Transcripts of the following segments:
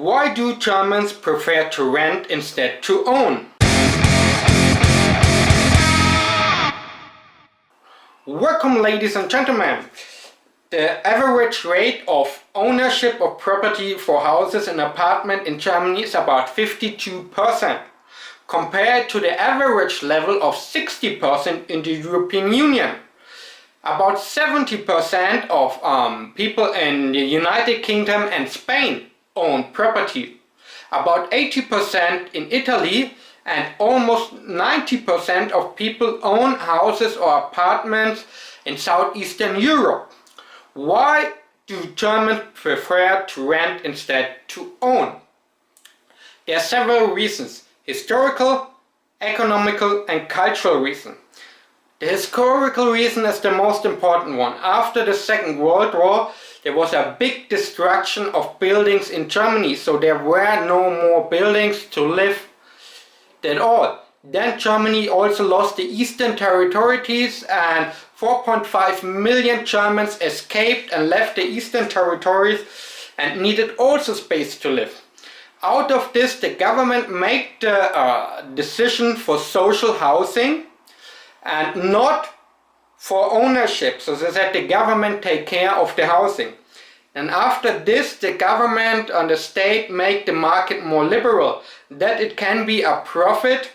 Why do Germans prefer to rent instead to own? Welcome, ladies and gentlemen. The average rate of ownership of property for houses and apartments in Germany is about 52%, compared to the average level of 60% in the European Union. About 70% of people in the United Kingdom and Spain own property. About 80% in Italy, and almost 90% of people own houses or apartments in Southeastern Europe. Why do Germans prefer to rent instead to own? There are several reasons: historical, economical and cultural reasons. The historical reason is the most important one. After the Second World War, there was a big destruction of buildings in Germany, so there were no more buildings to live at all. Then Germany also lost the Eastern Territories, and 4.5 million Germans escaped and left the Eastern Territories and needed also space to live. Out of this, the government made the decision for social housing and not for ownership, so they said the government take care of the housing. And after this, the government and the state make the market more liberal, that it can be a profit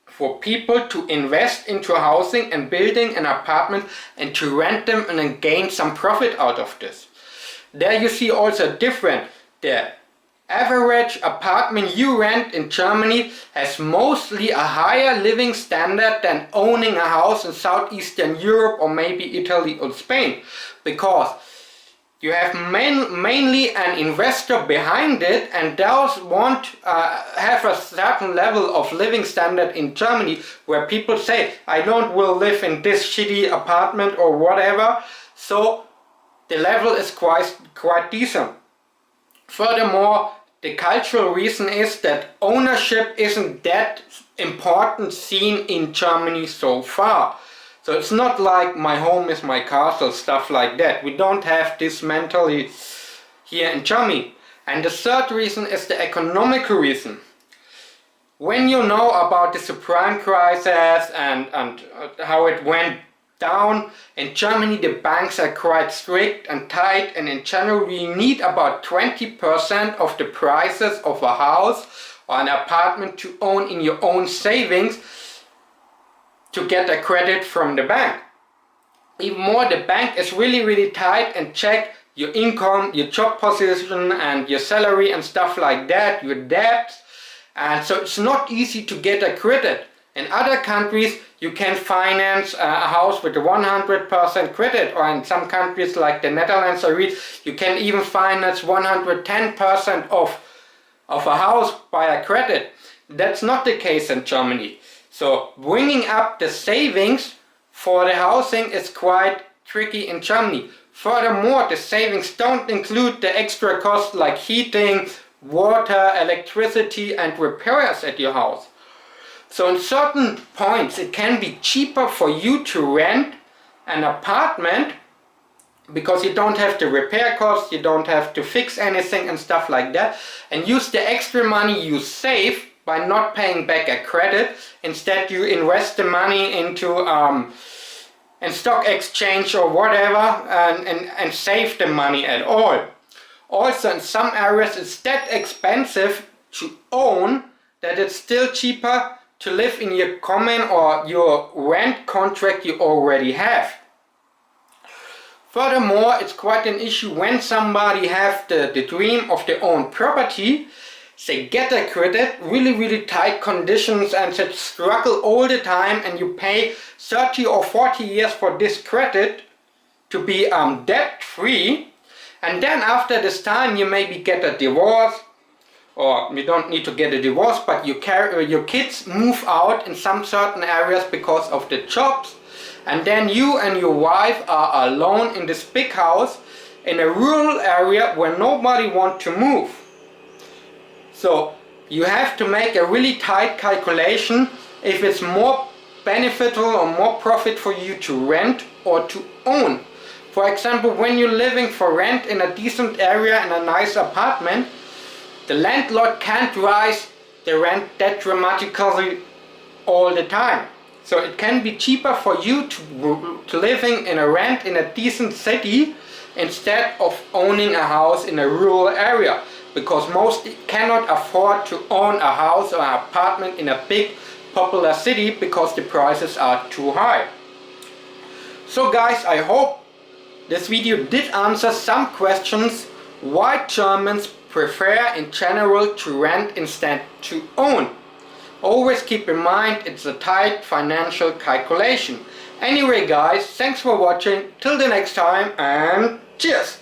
for people to invest into housing and building an apartment and to rent them and then gain some profit out of this. There you see also different. The average apartment you rent in Germany has mostly a higher living standard than owning a house in Southeastern Europe or maybe Italy or Spain, because you have mainly an investor behind it, and those have a certain level of living standard in Germany where people say, I don't will live in this shitty apartment or whatever, so the level is quite decent. Furthermore, the cultural reason is that ownership isn't that important seen in Germany so far. So it's not like my home is my castle, stuff like that. We don't have this mentally here in Germany. And the third reason is the economical reason. When you know about the subprime crisis and how it went down, in Germany the banks are quite strict and tight, and in general we need about 20% of the prices of a house or an apartment to own in your own savings to get a credit from the bank. Even more, the bank is really tight and check your income, your job position and your salary and stuff like that, your debts, and so it's not easy to get a credit. In other countries you can finance a house with 100% credit, or in some countries like the Netherlands I read, you can even finance 110% of a house by a credit. That's not the case in Germany. So bringing up the savings for the housing is quite tricky in Germany. Furthermore, the savings don't include the extra costs like heating, water, electricity and repairs at your house. So in certain points it can be cheaper for you to rent an apartment because you don't have the repair costs, you don't have to fix anything and stuff like that, and use the extra money you save by not paying back a credit. Instead you invest the money into in stock exchange or whatever, and save the money at all. Also in some areas it's that expensive to own that it's still cheaper to live in your common or your rent contract you already have. Furthermore, it's quite an issue when somebody have the dream of their own property. They get a credit, really tight conditions, and they struggle all the time, and you pay 30 or 40 years for this credit to be debt free, and then after this time you maybe get a divorce, or you don't need to get a divorce, but your kids move out in some certain areas because of the jobs, and then you and your wife are alone in this big house in a rural area where nobody wants to move. So you have to make a really tight calculation if it's more beneficial or more profit for you to rent or to own. For example, when you're living for rent in a decent area in a nice apartment, The landlord can't rise the rent that dramatically all the time. So it can be cheaper for you to living in a rent in a decent city instead of owning a house in a rural area, because most cannot afford to own a house or an apartment in a big popular city because the prices are too high. So guys, I hope this video did answer some questions why Germans prefer in general to rent instead to own. Always keep in mind it's a tight financial calculation. Anyway guys, thanks for watching, till the next time, and cheers!